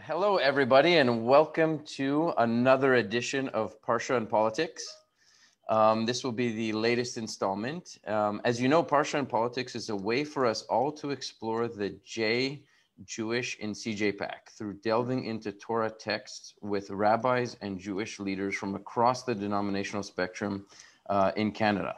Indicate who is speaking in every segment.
Speaker 1: Hello, everybody, and welcome to another edition of Parashah and Politics. This will be the latest installment. As you know, Parashah and Politics is a way for us all to explore the Jewish in CJPAC through delving into Torah texts with rabbis and Jewish leaders from across the denominational spectrum in Canada.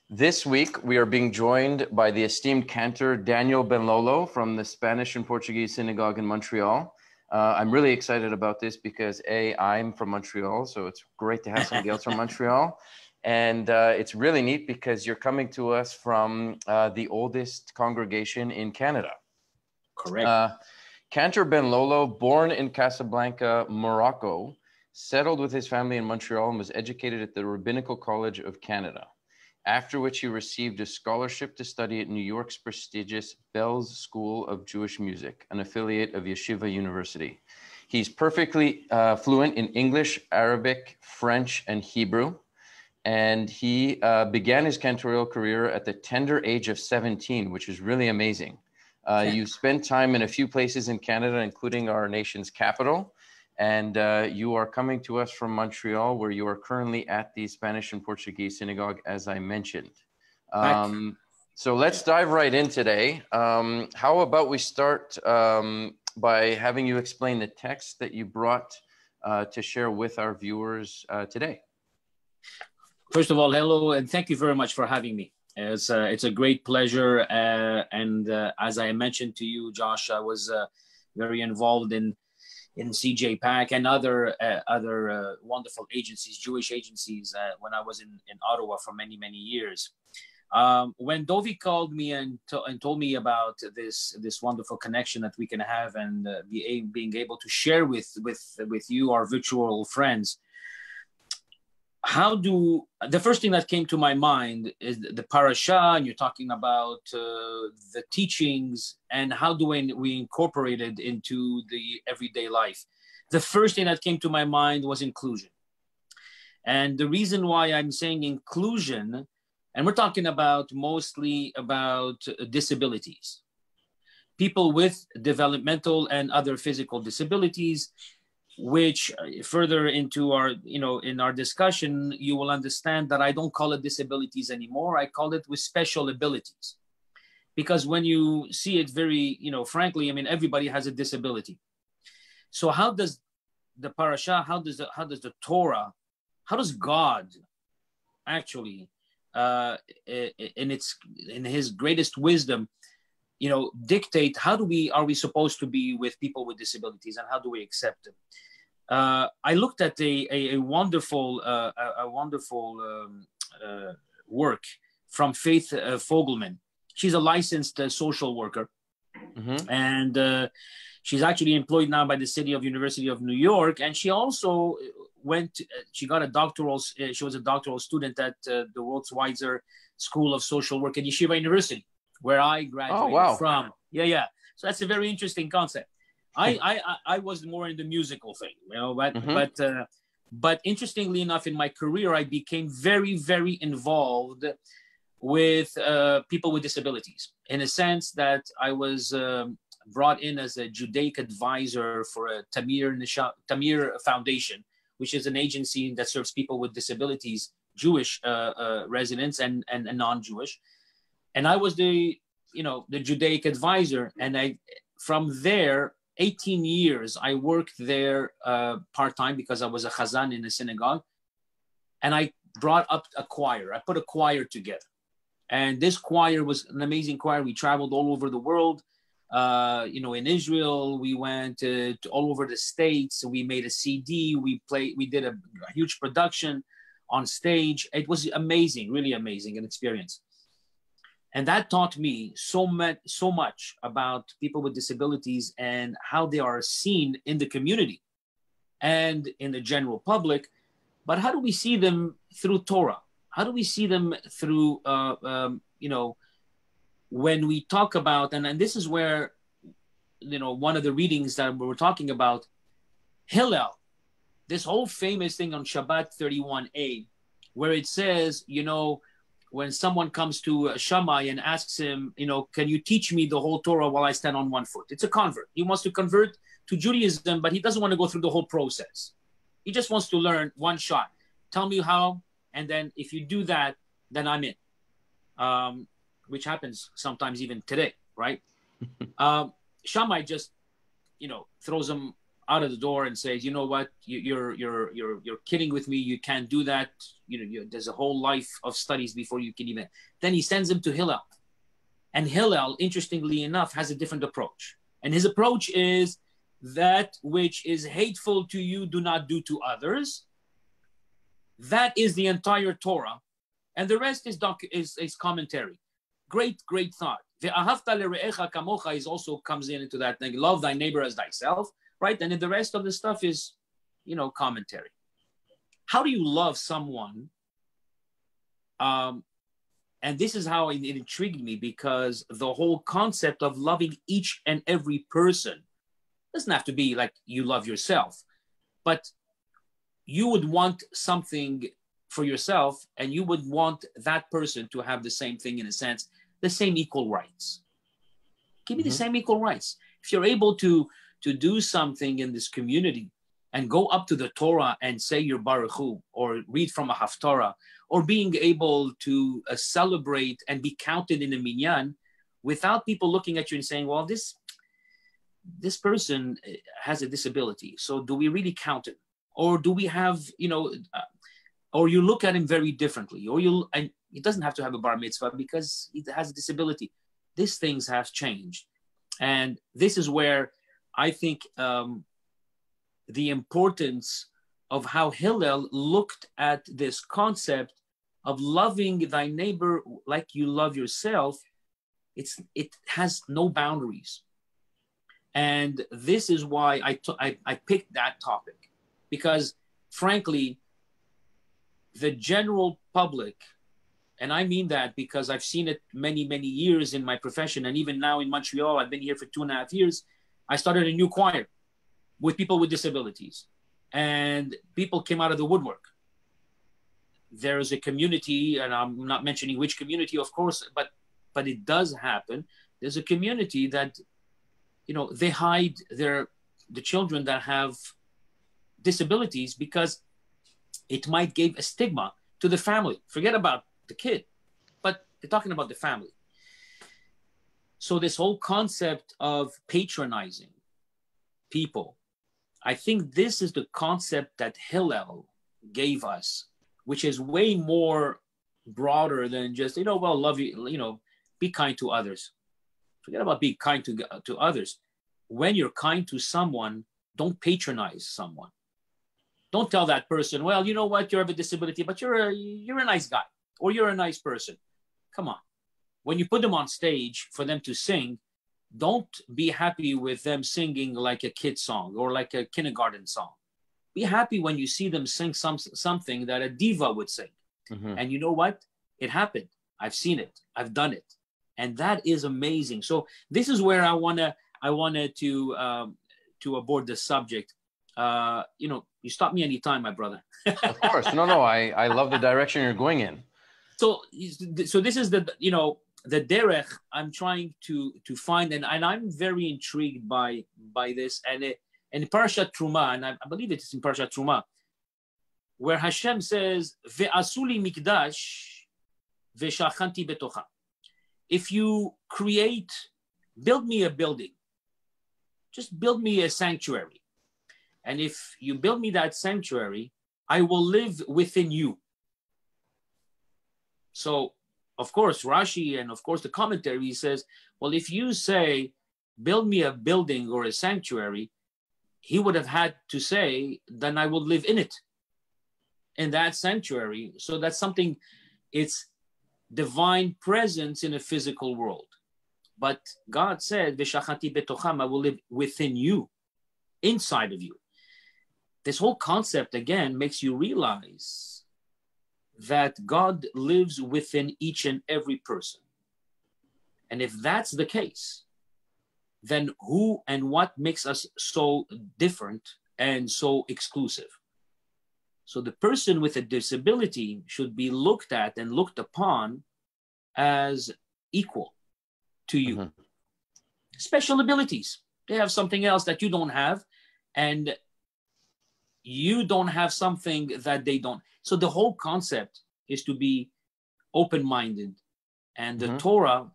Speaker 1: This week, we are being joined by the esteemed cantor Daniel Benlolo from the Spanish and Portuguese Synagogue in Montreal. I'm really excited about this because I'm from Montreal, so it's great to have somebody else from Montreal. And it's really neat because you're coming to us from the oldest congregation in Canada.
Speaker 2: Correct.
Speaker 1: Cantor Benlolo, born in Casablanca, Morocco, settled with his family in Montreal and was educated at the Rabbinical College of Canada, after which he received a scholarship to study at New York's prestigious Belz School of Jewish Music, an affiliate of Yeshiva University. He's perfectly fluent in English, Arabic, French, and Hebrew, and he began his cantorial career at the tender age of 17, which is really amazing. You spent time in a few places in Canada, including our nation's capital, and you are coming to us from Montreal, where you are currently at the Spanish and Portuguese Synagogue, as I mentioned. So let's dive right in today. How about we start by having you explain the text that you brought to share with our viewers today?
Speaker 2: First of all, hello, and thank you very much for having me. It's a great pleasure. And as I mentioned to you, Josh, I was very involved in CJPAC and other wonderful agencies, Jewish agencies, when I was in Ottawa for many, many years. When Dovi called me and told me about this wonderful connection that we can have and being able to share with you, our virtual friends, the first thing that came to my mind is the Parasha, and you're talking about the teachings and how do we incorporate it into the everyday life. The first thing that came to my mind was inclusion. And the reason why I'm saying inclusion, and we're talking mostly about disabilities, people with developmental and other physical disabilities, which further into in our discussion, you will understand that I don't call it disabilities anymore. I call it with special abilities, because when you see it very, frankly, everybody has a disability. So how does the Parasha, how does the Torah, how does God actually, in his greatest wisdom, dictate how are we supposed to be with people with disabilities, and how do we accept them? I looked at a wonderful work from Faith Fogelman. She's a licensed social worker, and she's actually employed now by the University of New York. And she also she got a doctoral. She was a doctoral student at the Wolfsweiser School of Social Work at Yeshiva University, where I graduated from. Yeah. So that's a very interesting concept. I was more in the musical thing, but interestingly enough, in my career, I became very, very involved with people with disabilities, in a sense that I was brought in as a Judaic advisor for a Tamir Foundation, which is an agency that serves people with disabilities, Jewish residents and non-Jewish. And I was the Judaic advisor. And from there, 18 years, I worked there part-time because I was a Chazzan in a synagogue. And I brought up a choir. I put a choir together. And this choir was an amazing choir. We traveled all over the world. In Israel, we went to all over the States. We made a CD. We did a huge production on stage. It was amazing, really amazing, an experience. And that taught me so much about people with disabilities and how they are seen in the community and in the general public. But how do we see them through Torah? How do we see them through, when we talk about, and this is where, one of the readings that we were talking about, Hillel, this whole famous thing on Shabbat 31a, where it says, when someone comes to Shammai and asks him, can you teach me the whole Torah while I stand on one foot? It's a convert. He wants to convert to Judaism, but he doesn't want to go through the whole process. He just wants to learn one shot. Tell me how, and then if you do that, then I'm in. Which happens sometimes even today, right? Shammai just, throws him out of the door and says, you know what, you're kidding with me. You can't do that. There's a whole life of studies before you can even. Then he sends him to Hillel, and Hillel, interestingly enough, has a different approach. And his approach is that which is hateful to you, do not do to others. That is the entire Torah, and the rest is commentary. Great thought. Ve'ahavta lere'echa kamocha is also comes into that thing. Love thy neighbor as thyself, right? And then the rest of the stuff is, commentary. How do you love someone? And this is how it intrigued me, because the whole concept of loving each and every person doesn't have to be like you love yourself, but you would want something for yourself, and you would want that person to have the same thing, in a sense, the same equal rights. Give me the same equal rights. If you're able to do something in this community and go up to the Torah and say your Baruch Hu, or read from a Haftarah, or being able to celebrate and be counted in a minyan without people looking at you and saying, well, this person has a disability, so do we really count it? Or do we have, or you look at him very differently, and he doesn't have to have a bar mitzvah because he has a disability. These things have changed. And this is where I think the importance of how Hillel looked at this concept of loving thy neighbor like you love yourself. It has no boundaries. And this is why I picked that topic, because frankly, the general public, and I mean that because I've seen it many, many years in my profession, and even now in Montreal, I've been here for 2.5 years. I started a new choir with people with disabilities, and people came out of the woodwork. There is a community, and I'm not mentioning which community, of course, but it does happen. There's a community that, they hide the children that have disabilities because it might give a stigma to the family. Forget about the kid, but they're talking about the family. So this whole concept of patronizing people, I think this is the concept that Hillel gave us, which is way more broader than just, love you, be kind to others. Forget about being kind to others. When you're kind to someone, don't patronize someone. Don't tell that person, well, you know what, you have a disability, but you're a nice guy, or you're a nice person. Come on. When you put them on stage for them to sing, don't be happy with them singing like a kid song or like a kindergarten song. Be happy when you see them sing something that a diva would sing. Mm-hmm. And you know what? It happened. I've seen it. I've done it. And that is amazing. So this is where I wanted to abord the subject. You stop me anytime, my brother.
Speaker 1: Of course. No. I love the direction you're going in.
Speaker 2: So this is the derech I'm trying to find, and I'm very intrigued by this. And in Parasha Truma, and I believe it is in Parasha Truma, where Hashem says, "Ve'asuli mikdash ve'shachanti betocha." If you build me a building, just build me a sanctuary. And if you build me that sanctuary, I will live within you. So, of course, Rashi and of course the commentary says, well, if you say, build me a building or a sanctuary, he would have had to say, then I will live in it, in that sanctuary. So that's something, it's divine presence in a physical world. But God said, V'shachati betocham, I will live within you, inside of you. This whole concept, again, makes you realize that God lives within each and every person. And if that's the case, then who and what makes us so different and so exclusive? So the person with a disability should be looked at and looked upon as equal to you. Mm-hmm. Special abilities. They have something else that you don't have, and you don't have something that they don't. So the whole concept is to be open-minded. And the Torah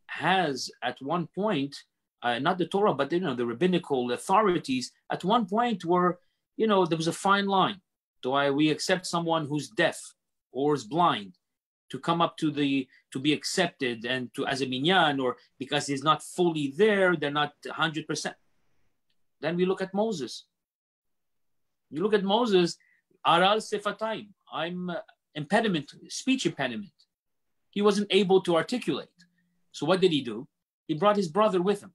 Speaker 2: has at one point, not the Torah, but the rabbinical authorities at one point were, there was a fine line. Do we accept someone who's deaf or is blind to come up to be accepted and to as a minyan, or because he's not fully there, they're not 100%. Then we look at Moses. You look at Moses, aral sefatayim, I'm speech impediment. He wasn't able to articulate. So what did he do? He brought his brother with him,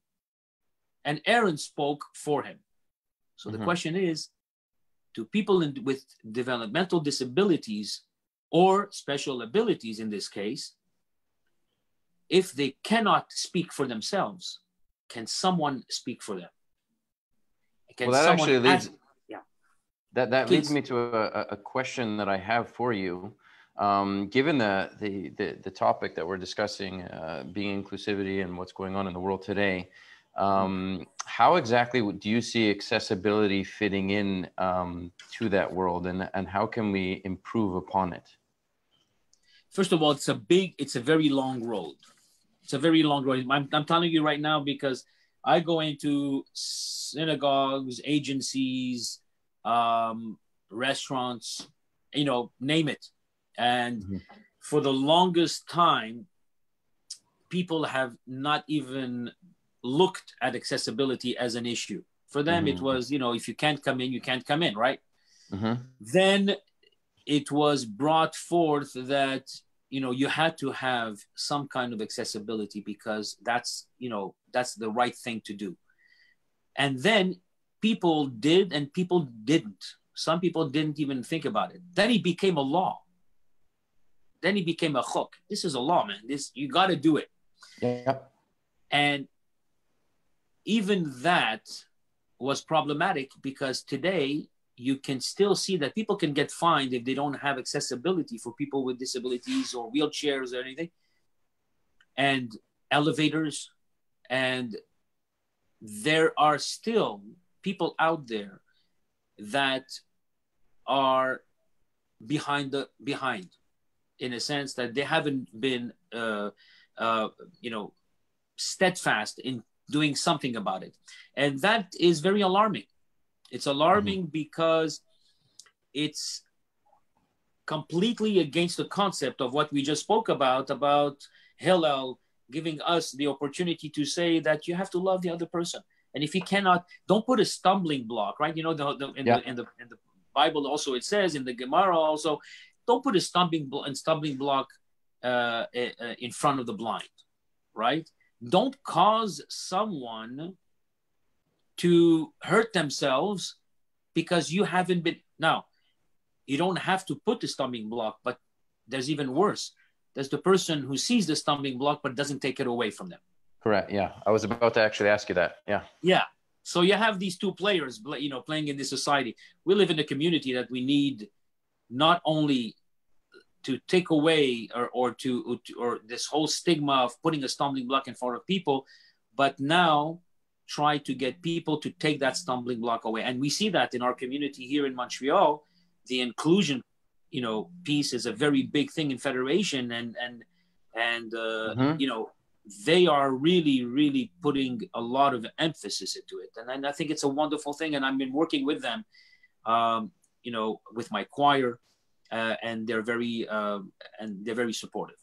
Speaker 2: and Aaron spoke for him. So the question is, to people with developmental disabilities or special abilities in this case, if they cannot speak for themselves, can someone speak for them?
Speaker 1: That leads me to a question that I have for you. Given the topic that we're discussing, being inclusivity and what's going on in the world today, how exactly do you see accessibility fitting in to that world, and how can we improve upon it?
Speaker 2: First of all, it's a very long road. It's a very long road. I'm telling you right now because I go into synagogues, agencies, restaurants, name it. And for the longest time, people have not even looked at accessibility as an issue. For them, it was, if you can't come in, you can't come in, right? Then it was brought forth that, you had to have some kind of accessibility because that's the right thing to do. And then people did and people didn't. Some people didn't even think about it. Then it became a law. Then it became a chok. This is a law, man. You got to do it.
Speaker 1: Yeah.
Speaker 2: And even that was problematic because today you can still see that people can get fined if they don't have accessibility for people with disabilities or wheelchairs or anything, and elevators. And there are still people out there that are behind in a sense that they haven't been steadfast in doing something about it. And that is very alarming. It's alarming because it's completely against the concept of what we just spoke about Hillel giving us the opportunity to say that you have to love the other person. And if you cannot, don't put a stumbling block, right? In the Bible also it says, in the Gemara also, don't put a stumbling block in front of the blind, right? Don't cause someone to hurt themselves because you haven't been. Now, you don't have to put the stumbling block, but there's even worse. There's the person who sees the stumbling block but doesn't take it away from them.
Speaker 1: Correct. Yeah, I was about to actually ask you that. Yeah.
Speaker 2: Yeah. So you have these two players, playing in this society. We live in a community that we need not only to take away or this whole stigma of putting a stumbling block in front of people, but now try to get people to take that stumbling block away. And we see that in our community here in Montreal. The inclusion, piece is a very big thing in Federation, and they are really, really putting a lot of emphasis into it. And I think it's a wonderful thing. And I've been working with them, with my choir, and they're very supportive.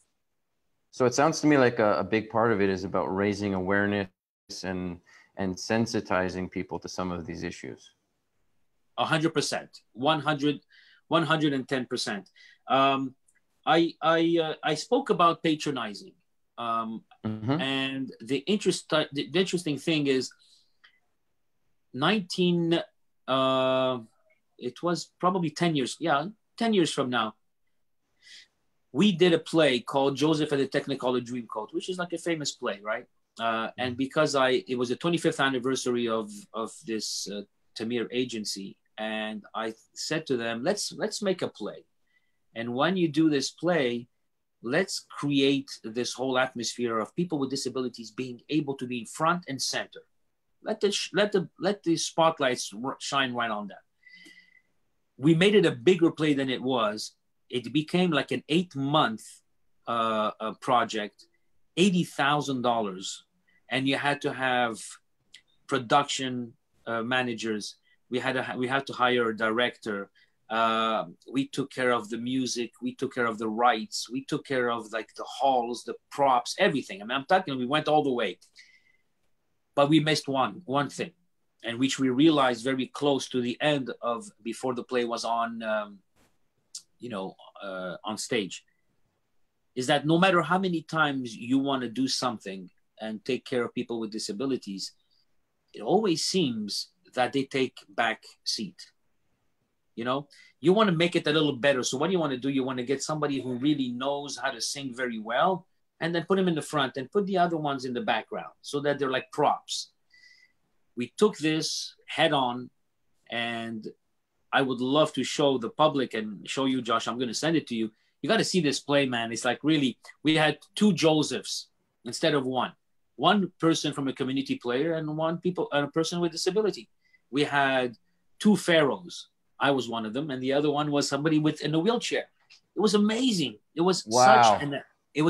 Speaker 1: So it sounds to me like a big part of it is about raising awareness and sensitizing people to some of these issues. 100%,
Speaker 2: 110%. I spoke about patronizing, and the interesting thing is, it was probably 10 years. Yeah, 10 years from now, we did a play called Joseph and the Technicolor Dreamcoat, which is like a famous play, right? And because it was the 25th anniversary of this Tamir agency, and I said to them, let's make a play. And when you do this play, let's create this whole atmosphere of people with disabilities being able to be front and center. Let the spotlights shine right on that. We made it a bigger play than it was. It became like an 8-month project, $80,000, and you had to have production managers. We had to hire a director. We took care of the music. We took care of the rights. We took care of like the halls, the props, everything. I mean, I'm talking. We went all the way, but we missed one thing, and which we realized very close to the end of before the play was on, on stage, is that no matter how many times you want to do something and take care of people with disabilities, it always seems that they take back seat. You want to make it a little better. So what do you want to do? You want to get somebody who really knows how to sing very well, and then put them in the front and put the other ones in the background so that they're like props. We took this head on, and I would love to show the public and show you, Josh. I'm going to send it to you. You got to see this play, man. It's like really, we had 2 Josephs instead of one. One person from a community player and a person with disability. We had 2 pharaohs. I was one of them, and the other one was somebody in a wheelchair. It was amazing. It was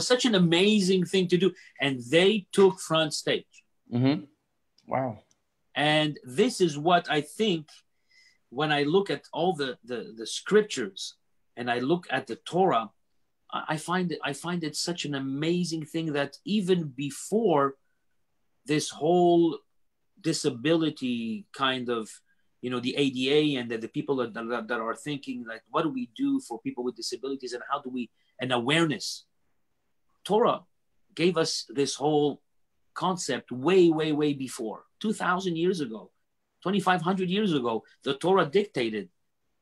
Speaker 2: such an amazing thing to do, and they took front stage.
Speaker 1: Mm-hmm. Wow.
Speaker 2: And this is what I think when I look at all the scriptures and I look at the Torah, I find it such an amazing thing that even before this whole disability kind of, the ADA and the people that are thinking like, what do we do for people with disabilities and how do we, and awareness. Torah gave us this whole concept way, way, way before. 2,000 years ago, 2,500 years ago, the Torah dictated,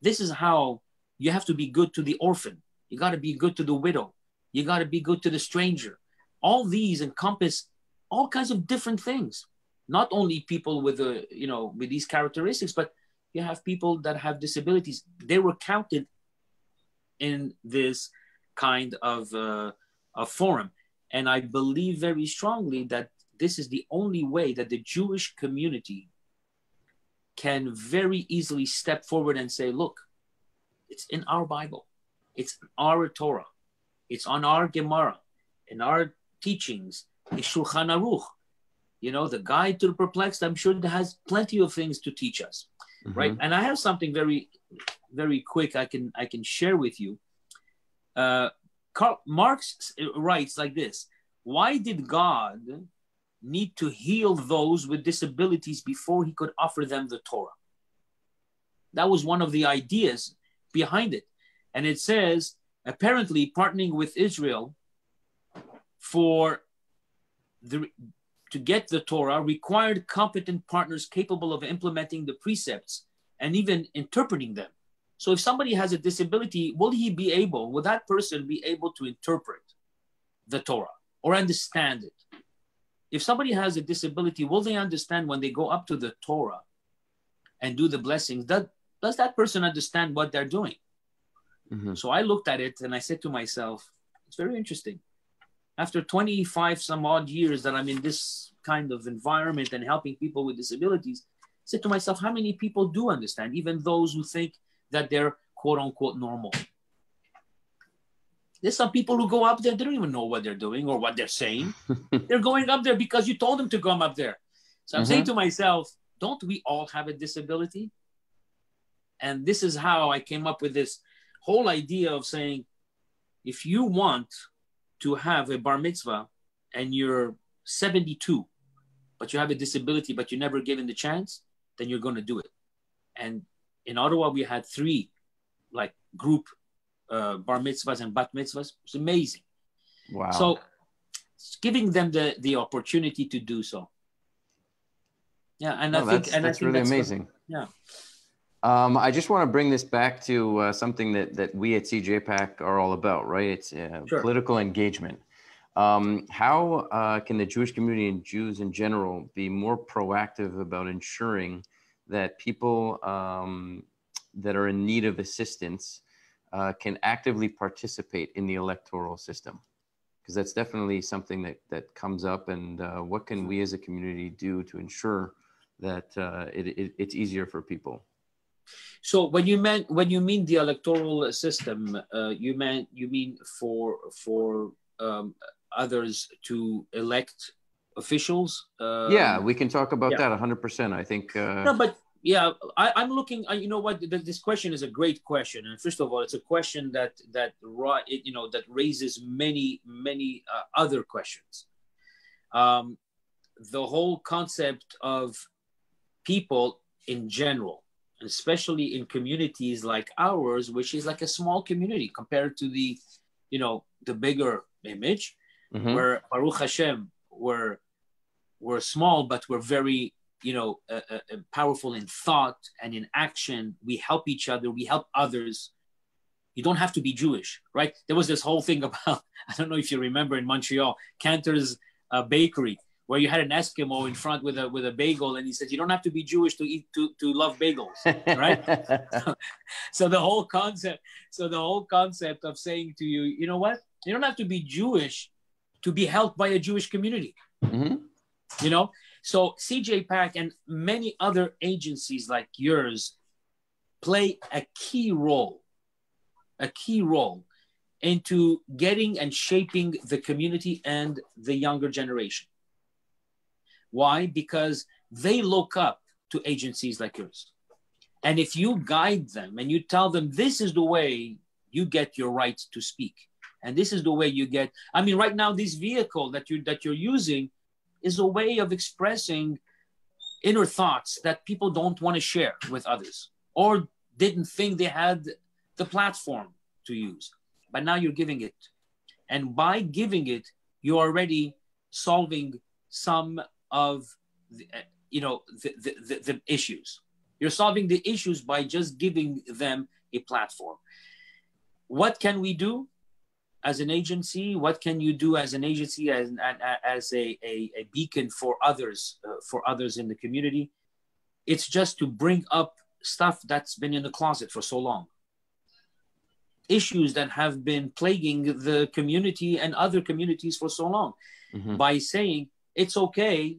Speaker 2: this is how you have to be good to the orphan. You got to be good to the widow. You got to be good to the stranger. All these encompass all kinds of different things. Not only people with with these characteristics, but you have people that have disabilities. They were counted in this kind of forum. And I believe very strongly that this is the only way that the Jewish community can very easily step forward and say, look, it's in our Bible. It's in our Torah. It's on our Gemara, in our teachings, it's Shulchan Aruch. The guide to the perplexed, I'm sure that has plenty of things to teach us, right? And I have something very, very quick I can share with you. Karl Marx writes like this: why did God need to heal those with disabilities before he could offer them the Torah? That was one of the ideas behind it. And it says, apparently partnering with Israel to get the Torah required competent partners capable of implementing the precepts and even interpreting them. So if somebody has a disability, will that person be able to interpret the Torah or understand it? If somebody has a disability, will they understand when they go up to the Torah and do the blessings? Does that person understand what they're doing? Mm-hmm. So I looked at it and I said to myself, it's very interesting. After 25 some odd years that I'm in this kind of environment and helping people with disabilities, I said to myself, how many people do understand, even those who think that they're quote unquote normal? There's some people who go up there, they don't even know what they're doing or what they're saying. They're going up there because you told them to come up there. So I'm saying to myself, don't we all have a disability? And this is how I came up with this whole idea of saying, if you want to have a bar mitzvah and you're 72, but you have a disability, but you're never given the chance, then you're going to do it. And in Ottawa, we had 3 group bar mitzvahs and bat mitzvahs. It's amazing.
Speaker 1: Wow.
Speaker 2: So giving them the opportunity to do so. Yeah. And I think
Speaker 1: that's really amazing.
Speaker 2: Yeah.
Speaker 1: I just want to bring this back to something that we at CJPAC are all about, right? It's
Speaker 2: Sure.
Speaker 1: Political engagement. How can the Jewish community and Jews in general be more proactive about ensuring that people that are in need of assistance can actively participate in the electoral system? Because that's definitely something that comes up. And what can we as a community do to ensure that it's easier for people.
Speaker 2: So when you mean the electoral system, you mean for others to elect officials?
Speaker 1: Yeah, we can talk about that 100%. I think.
Speaker 2: No, but yeah, I'm looking. You know what? This question is a great question, and first of all, it's a question that raises many other questions. The whole concept of people in general, especially in communities like ours, which is like a small community compared to the bigger image, where Baruch Hashem we're small, but we're very powerful in thought and in action. We help each other. We help others. You don't have to be Jewish, right? There was this whole thing about, I don't know if you remember, in Montreal, Cantor's Bakery, where you had an Eskimo in front with a bagel, and he said, you don't have to be Jewish to love bagels, right? So the whole concept of saying to you, you know what? You don't have to be Jewish to be helped by a Jewish community. So CJPAC and many other agencies like yours play a key role into getting and shaping the community and the younger generation. Why? Because they look up to agencies like yours. And if you guide them and you tell them, this is the way you get your right to speak, and this is the way you get, right now, this vehicle that you're using is a way of expressing inner thoughts that people don't want to share with others or didn't think they had the platform to use. But now you're giving it. And by giving it, you're already solving some of the issues. You're solving the issues by just giving them a platform. What can we do as an agency? What can you do as an agency, as a beacon for others in the community? It's just to bring up stuff that's been in the closet for so long. Issues that have been plaguing the community and other communities for so long. By saying it's okay,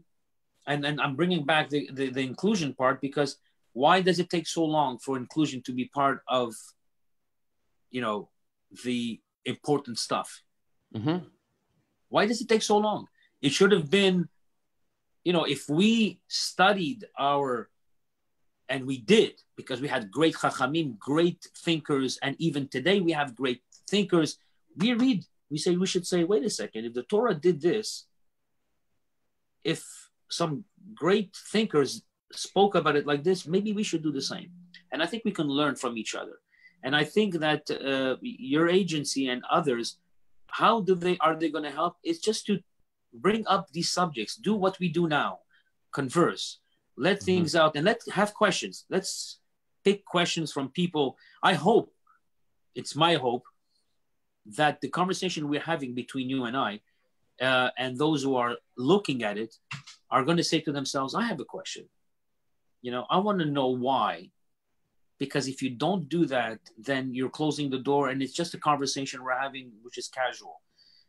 Speaker 2: and I'm bringing back the inclusion part, because why does it take so long for inclusion to be part of, the important stuff? Why does it take so long? It should have been, if we studied and we did, because we had great chachamim, great thinkers, and even today we have great thinkers. We should say, wait a second, if the Torah did this, if some great thinkers spoke about it like this, maybe we should do the same. And I think we can learn from each other. And I think that your agency and others, how are they going to help? It's just to bring up these subjects, do what we do now, converse, let things out, and let's have questions. Let's pick questions from people. It's my hope that the conversation we're having between you and I, and those who are looking at it, are going to say to themselves, I have a question. I want to know why. Because if you don't do that, then you're closing the door, and it's just a conversation we're having, which is casual.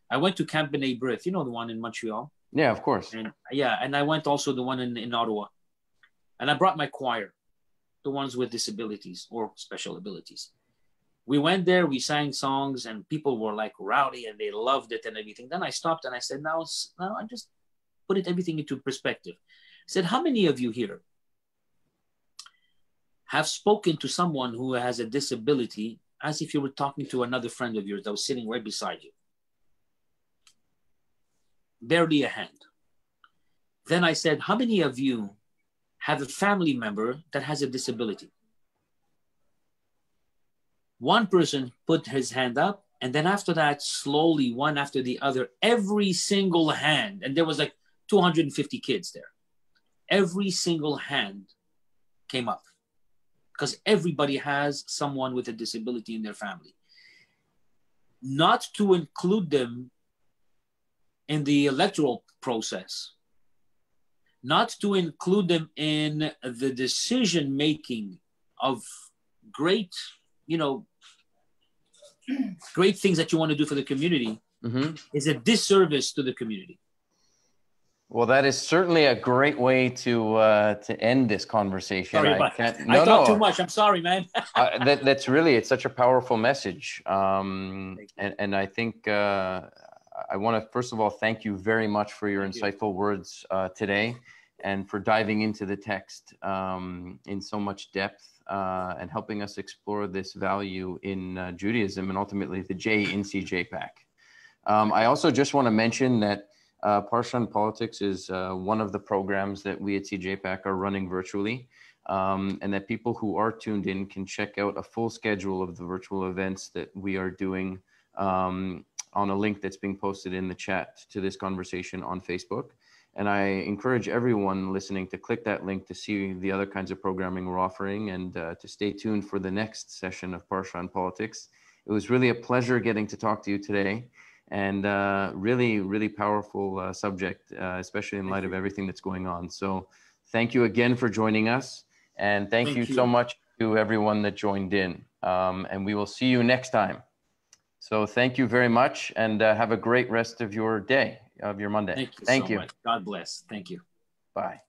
Speaker 2: I went to Camp B'nai B'rith, the one in Montreal.
Speaker 1: Yeah, of course.
Speaker 2: And I went also the one in Ottawa. And I brought my choir, the ones with disabilities or special abilities. We went there, we sang songs, and people were like rowdy, and they loved it and everything. Then I stopped and I said, now I just put everything into perspective. I said, how many of you here have spoken to someone who has a disability as if you were talking to another friend of yours that was sitting right beside you? Barely a hand. Then I said, how many of you have a family member that has a disability? One person put his hand up, and then after that, slowly, one after the other, every single hand, and there was like 250 kids there. Every single hand came up, because everybody has someone with a disability in their family. Not to include them in the electoral process, not to include them in the decision-making of great, great things that you want to do for the community, is a disservice to the community.
Speaker 1: Well, that is certainly a great way to end this conversation.
Speaker 2: Sorry about that. I talked too much. I'm sorry, man.
Speaker 1: That's really, it's such a powerful message. And I think I want to, first of all, thank you very much for your insightful words today, and for diving into the text in so much depth and helping us explore this value in Judaism and ultimately the J in CJPAC. I also just want to mention that Parasha and Politics is one of the programs that we at CJPAC are running virtually, and that people who are tuned in can check out a full schedule of the virtual events that we are doing on a link that's being posted in the chat to this conversation on Facebook. And I encourage everyone listening to click that link to see the other kinds of programming we're offering, and to stay tuned for the next session of Parasha and Politics. It was really a pleasure getting to talk to you today. And really, really powerful subject, especially in light of everything that's going on. So thank you again for joining us. And thank you so much to everyone that joined in. And we will see you next time. So thank you very much, and have a great rest of your day, of your Monday.
Speaker 2: Thank you so much. God bless. Thank you.
Speaker 1: Bye.